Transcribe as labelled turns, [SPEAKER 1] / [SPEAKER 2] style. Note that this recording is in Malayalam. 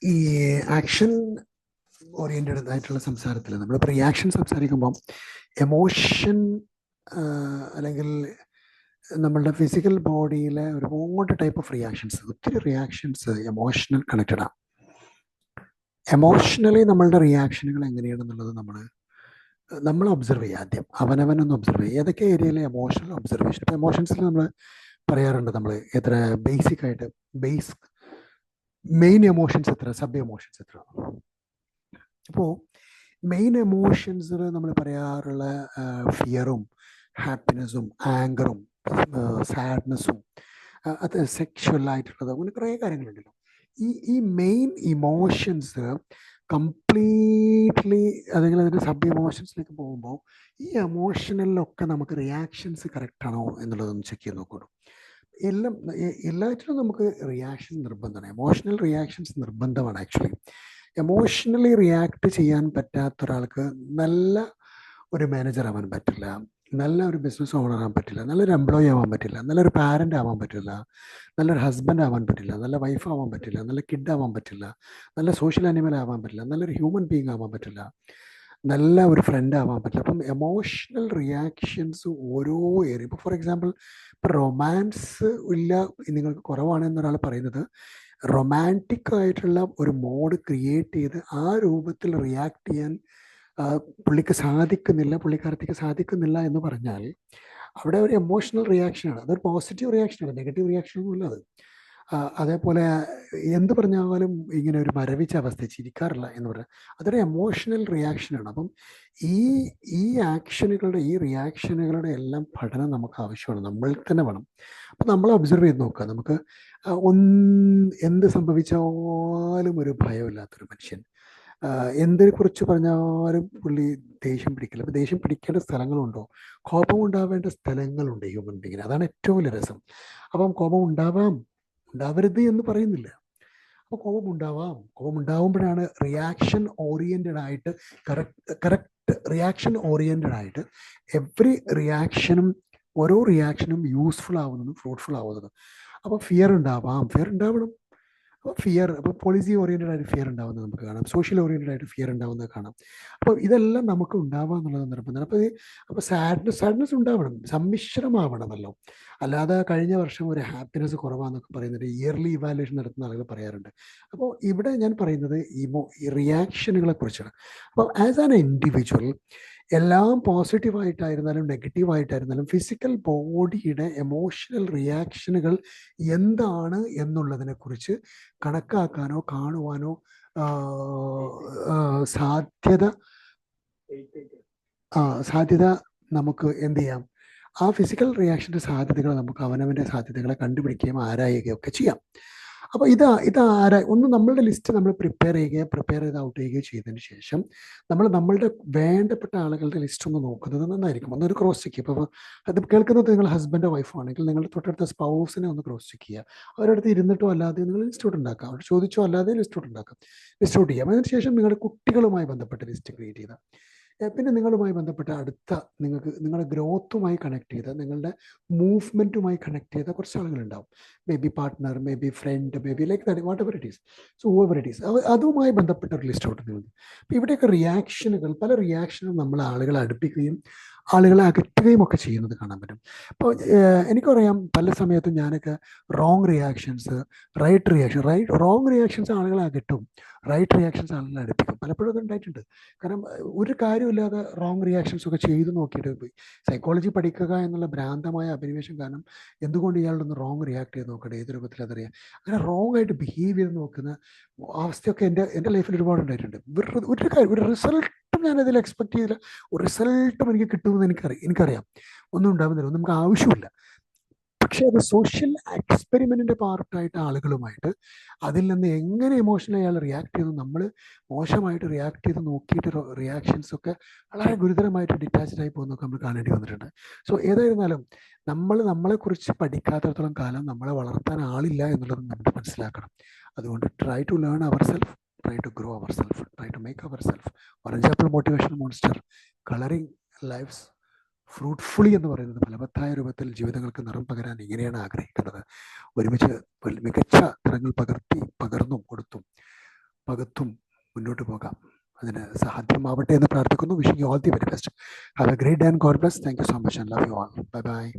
[SPEAKER 1] ഈ ആക്ഷൻ ഓറിയൻറ്റഡ് ആയിട്ടുള്ള സംസാരത്തിൽ നമ്മളിപ്പോൾ റിയാക്ഷൻ സംസാരിക്കുമ്പം എമോഷൻ അല്ലെങ്കിൽ നമ്മളുടെ ഫിസിക്കൽ ബോഡിയിലെ ഒരുപാട് ടൈപ്പ് ഓഫ് റിയാക്ഷൻസ്, ഒത്തിരി റിയാക്ഷൻസ് എമോഷണൽ കണക്റ്റഡാണ്. എമോഷണലി നമ്മളുടെ റിയാക്ഷനുകൾ എങ്ങനെയാണെന്നുള്ളത് നമ്മൾ ഒബ്സർവ് ചെയ്യുക. ആദ്യം അവനവനൊന്ന് ഒബ്സർവ് ചെയ്യുക. ഏതൊക്കെ ഏരിയയിലെ എമോഷണൽ ഒബ്സർവേഷൻ. ഇപ്പോൾ എമോഷൻസിൽ നമ്മൾ പറയാറുണ്ട്, നമ്മൾ എത്ര ബേസിക് ആയിട്ട് മെയിൻ എമോഷൻസ് എത്ര, സബ് എമോഷൻസ് എത്ര. അപ്പോൾ മെയിൻ എമോഷൻസിൽ നമ്മൾ പറയാറുള്ള ഫിയറും ഹാപ്പിനെസ്സും ആങ്കറും സാഡ്നെസ്സും അത് സെക്ഷുവൽ ആയിട്ടുള്ളത്, അങ്ങനെ കുറേ കാര്യങ്ങളുണ്ടല്ലോ. ഈ മെയിൻ ഇമോഷൻസ് കംപ്ലീറ്റ്ലി അല്ലെങ്കിൽ അതിൻ്റെ സബ് ഇമോഷൻസിലേക്ക് പോകുമ്പോൾ ഈ എമോഷനിലൊക്കെ നമുക്ക് റിയാക്ഷൻസ് കറക്റ്റ് ആണോ എന്നുള്ളതൊന്ന് ചെക്ക് ചെയ്ത് നോക്കണം. എല്ലാറ്റിലും നമുക്ക് റിയാക്ഷൻ നിർബന്ധമാണ്. എമോഷണൽ റിയാക്ഷൻസ് നിർബന്ധമാണ്. ആക്ച്വലി എമോഷണലി റിയാക്ട് ചെയ്യാൻ പറ്റാത്ത ഒരാൾക്ക് നല്ല ഒരു മാനേജർ ആവാൻ പറ്റില്ല, നല്ല ഒരു ബിസിനസ് ഓണർ ആവാൻ പറ്റില്ല, നല്ലൊരു എംപ്ലോയി ആവാൻ പറ്റില്ല, നല്ലൊരു പാരൻ്റ് ആവാൻ പറ്റില്ല, നല്ലൊരു ഹസ്ബൻഡ് ആവാൻ പറ്റില്ല, നല്ല വൈഫ് ആവാൻ പറ്റില്ല, നല്ല കിഡ് ആവാൻ പറ്റില്ല, നല്ല സോഷ്യൽ അനിമൽ ആവാൻ പറ്റില്ല, നല്ലൊരു ഹ്യൂമൻ ബീങ് ആവാൻ പറ്റില്ല, നല്ല ഒരു ഫ്രണ്ട് ആവാൻ പറ്റില്ല. അപ്പം എമോഷണൽ റിയാക്ഷൻസ് ഓരോ ഏരിയ, ഇപ്പോൾ ഫോർ എക്സാമ്പിൾ ഇപ്പം റൊമാൻസ് ഇല്ല നിങ്ങൾക്ക് കുറവാണെന്നൊരാൾ പറയുന്നത്, റൊമാൻറ്റിക് ആയിട്ടുള്ള ഒരു മോഡ് ക്രിയേറ്റ് ചെയ്ത് ആ രൂപത്തിൽ റിയാക്ട് ചെയ്യാൻ പുള്ളിക്ക് സാധിക്കുന്നില്ല, പുള്ളിക്കാരത്തേക്ക് സാധിക്കുന്നില്ല എന്ന് പറഞ്ഞാൽ അവിടെ ഒരു എമോഷണൽ റിയാക്ഷനാണ്. അതൊരു പോസിറ്റീവ് റിയാക്ഷനാണ്, നെഗറ്റീവ് റിയാക്ഷനൊന്നും ഇല്ല അത്. അതേപോലെ എന്ത് പറഞ്ഞാലും ഇങ്ങനെ ഒരു മരവിച്ച അവസ്ഥ, ചിരിക്കാറില്ല എന്ന് പറഞ്ഞാൽ അതൊരു എമോഷണൽ റിയാക്ഷനാണ്. അപ്പം ഈ ഈ ആക്ഷനുകളുടെ ഈ റിയാക്ഷനുകളുടെ എല്ലാം പഠനം നമുക്ക് ആവശ്യമാണ്, നമ്മൾ തന്നെ വേണം. അപ്പം നമ്മൾ ഒബ്സർവ് ചെയ്ത് നോക്കുക. നമുക്ക് എന്ത് സംഭവിച്ചാലും ഒരു ഭയമില്ലാത്തൊരു മനുഷ്യൻ, എന്തിനെ കുറിച്ച് പറഞ്ഞാലും പുള്ളി ദേഷ്യം പിടിക്കില്ല. അപ്പം ദേഷ്യം പിടിക്കേണ്ട സ്ഥലങ്ങളുണ്ടോ, കോപം ഉണ്ടാവേണ്ട സ്ഥലങ്ങളുണ്ട് ഹ്യൂമൻ ബീങ്ങിന്. അതാണ് ഏറ്റവും വലിയ രസം. അപ്പം കോപം ഉണ്ടാവരുത് എന്ന് പറയുന്നില്ല. അപ്പോൾ കോപം ഉണ്ടാവാം. കോപം ഉണ്ടാവുമ്പോഴാണ് റിയാക്ഷൻ ഓറിയൻറ്റഡ് ആയിട്ട് കറക്റ്റ് റിയാക്ഷൻ ഓറിയൻറ്റഡ് ആയിട്ട് എവറി റിയാക്ഷനും ഓരോ റിയാക്ഷനും യൂസ്ഫുൾ ആവുന്നതും ഫ്രൂട്ട്ഫുൾ ആവുന്നതും. അപ്പോൾ ഫിയർ ഉണ്ടാവണം. അപ്പോൾ ഫിയർ, അപ്പോൾ പോളിസി ഓറിയൻറ്റഡ് ആയിട്ട് ഫിയർ ഉണ്ടാവുന്നത് നമുക്ക് കാണാം, സോഷ്യൽ ഓറിയൻറ്റഡ് ആയിട്ട് ഫിയർ ഉണ്ടാവുന്നത് കാണാം. അപ്പോൾ ഇതെല്ലാം നമുക്ക് ഉണ്ടാവുക എന്നുള്ളത് നിർബന്ധമാണ്. അപ്പോൾ സാഡ്നെസ് ഉണ്ടാവണം, സമ്മിശ്രമാവണമല്ലോ. അല്ലാതെ കഴിഞ്ഞ വർഷം ഒരു ഹാപ്പിനെസ് കുറവാന്നൊക്കെ പറയുന്നത് ഇയർലി ഇവാലുവേഷൻ നടത്തുന്ന ആളുകൾ പറയാറുണ്ട്. അപ്പോൾ ഇവിടെ ഞാൻ പറയുന്നത് റിയാക്ഷനുകളെ കുറിച്ചാണ്. അപ്പോൾ ആസ് ആൻ ഇൻഡിവിജ്വൽ എല്ലാം പോസിറ്റീവായിട്ടായിരുന്നാലും നെഗറ്റീവായിട്ടായിരുന്നാലും ഫിസിക്കൽ ബോഡിയുടെ എമോഷണൽ റിയാക്ഷനുകൾ എന്താണ് എന്നുള്ളതിനെക്കുറിച്ച് കണക്കാക്കാനോ കാണുവാനോ സാധ്യത നമുക്ക് എന്ത് ചെയ്യാം. ആ ഫിസിക്കൽ റിയാക്ഷൻ്റെ സാധ്യതകൾ നമുക്ക് അവനവൻ്റെ സാധ്യതകളെ കണ്ടുപിടിക്കുകയും ആരായുകയും ഒക്കെ ചെയ്യാം. അപ്പോൾ ഒന്ന് നമ്മളുടെ ലിസ്റ്റ് നമ്മൾ പ്രിപ്പയർ ചെയ്ത് ഔട്ട് ചെയ്യുകയോ ചെയ്തതിന് ശേഷം നമ്മളുടെ വേണ്ടപ്പെട്ട ആളുകളുടെ ലിസ്റ്റ് ഒന്ന് നോക്കുന്നത് നന്നായിരിക്കും. ഒന്നൊരു ക്രോസ് ചെക്ക് ചെയ്യുക. ഇപ്പോൾ അത് കേൾക്കുന്നത് നിങ്ങൾ ഹസ്ബൻഡോ വൈഫോ ആണെങ്കിൽ നിങ്ങളുടെ തൊട്ടടുത്ത സ്പൗസിനെ ഒന്ന് ക്രോസ് ചെക്ക് ചെയ്യുക. അവരടുത്ത് ഇരുന്നിട്ടോ അല്ലാതെ നിങ്ങൾ ലിസ്റ്റ് ഔട്ട് ഉണ്ടാക്കുക, അവർ ചോദിച്ചോ അല്ലാതെ ലിസ്റ്റ് ഔട്ട് ചെയ്യാം. അതിനുശേഷം നിങ്ങളുടെ കുട്ടികളുമായി ബന്ധപ്പെട്ട ലിസ്റ്റ് ക്രിയേറ്റ് ചെയ്താൽ, പിന്നെ നിങ്ങളുമായി ബന്ധപ്പെട്ട നിങ്ങളുടെ ഗ്രോത്തുമായി കണക്ട് ചെയ്ത, നിങ്ങളുടെ മൂവ്മെൻറ്റുമായി കണക്ട് ചെയ്ത കുറച്ച് ആളുകളുണ്ടാവും. Maybe partner, maybe friend, maybe like that, whatever it is. So whoever it is, അതുമായി ബന്ധപ്പെട്ട ഒരു ലിസ്റ്റ് ഔട്ട് ചെയ്യുന്നത്. അപ്പോൾ ഇവിടെയൊക്കെ പല റിയാക്ഷനും നമ്മൾ ആളുകളെ അടുപ്പിക്കുകയും ആളുകളെ അകറ്റുകയും ഒക്കെ ചെയ്യുന്നത് കാണാൻ പറ്റും. അപ്പോൾ എനിക്കറിയാം, പല സമയത്തും ഞാനൊക്കെ റോങ് റിയാക്ഷൻസ്, റോങ് റിയാക്ഷൻസ് ആളുകളെ അകറ്റും, റൈറ്റ് റിയാക്ഷൻസ് ആളുകളെ അടുപ്പിക്കും. പലപ്പോഴും അത് ഉണ്ടായിട്ടുണ്ട്. കാരണം ഒരു കാര്യമില്ലാതെ റോങ് റിയാക്ഷൻസ് ഒക്കെ ചെയ്തു നോക്കിയിട്ട് പോയി സൈക്കോളജി പഠിക്കുക എന്നുള്ള ഭ്രാന്തമായ അഭിനിവേശം കാരണം എന്തുകൊണ്ട് ഇയാളൊന്ന് റോങ് റിയാക്ട് ചെയ്ത് നോക്കട്ടെ, ഏത് രൂപത്തിൽ അതറിയാം, അങ്ങനെ റോങ് ആയിട്ട് ബിഹേവ് ചെയ്ത് നോക്കുന്ന അവസ്ഥയൊക്കെ എൻ്റെ ലൈഫിൽ ഒരുപാട് ഉണ്ടായിട്ടുണ്ട്. ഒരു റിസൾട്ടും ഞാനതിൽ എക്സ്പെക്ട് ചെയ്തില്ല, ഒരു റിസൾട്ടും എനിക്ക് കിട്ടുമെന്ന് എനിക്കറിയാം. ഒന്നും ഉണ്ടാവുന്നില്ല, ഒന്നും നമുക്ക് ആവശ്യമില്ല. പക്ഷെ അത് സോഷ്യൽ എക്സ്പെരിമെന്റിന്റെ പാർട്ടായിട്ട് ആളുകളുമായിട്ട് അതിൽ നിന്ന് എങ്ങനെ ഇമോഷണൽ അയാൾ റിയാക്ട് ചെയ്തു, നമ്മൾ മോശമായിട്ട് റിയാക്ട് ചെയ്ത് നോക്കിയിട്ട് റിയാക്ഷൻസ് ഒക്കെ വളരെ ഗുരുതരമായിട്ട് ഡിറ്റാച്ച്ഡ് ആയി പോകുന്നൊക്കെ നമ്മൾ കാണേണ്ടി വന്നിട്ടുണ്ട്. സോ ഏതായിരുന്നാലും നമ്മളെക്കുറിച്ച് പഠിക്കാത്തടത്തോളം കാലം നമ്മളെ വളർത്താൻ ആളില്ല എന്നുള്ളത് നമ്മൾ മനസ്സിലാക്കണം. അതുകൊണ്ട് try to learn our self, try to grow our self, try to make our self. Orange apple motivation monster, colouring lives ഫ്രൂട്ട്ഫുള്ളി എന്ന് പറയുന്നത് ഫലവത്തായ രൂപത്തിൽ ജീവിതങ്ങൾക്ക് നിറം പകരാൻ ഇങ്ങനെയാണ് ആഗ്രഹിക്കുന്നത്. ഒരുമിച്ച് മികച്ച തരങ്ങൾ പകർന്നും കൊടുത്തും പകുത്തും മുന്നോട്ട് പോകാം. അതിന് സാധ്യമാവട്ടെ എന്ന് പ്രാർത്ഥിക്കുന്നു. Wishing you all the very best. Have A great day and God bless. Thank you so much and love you all. Bye bye.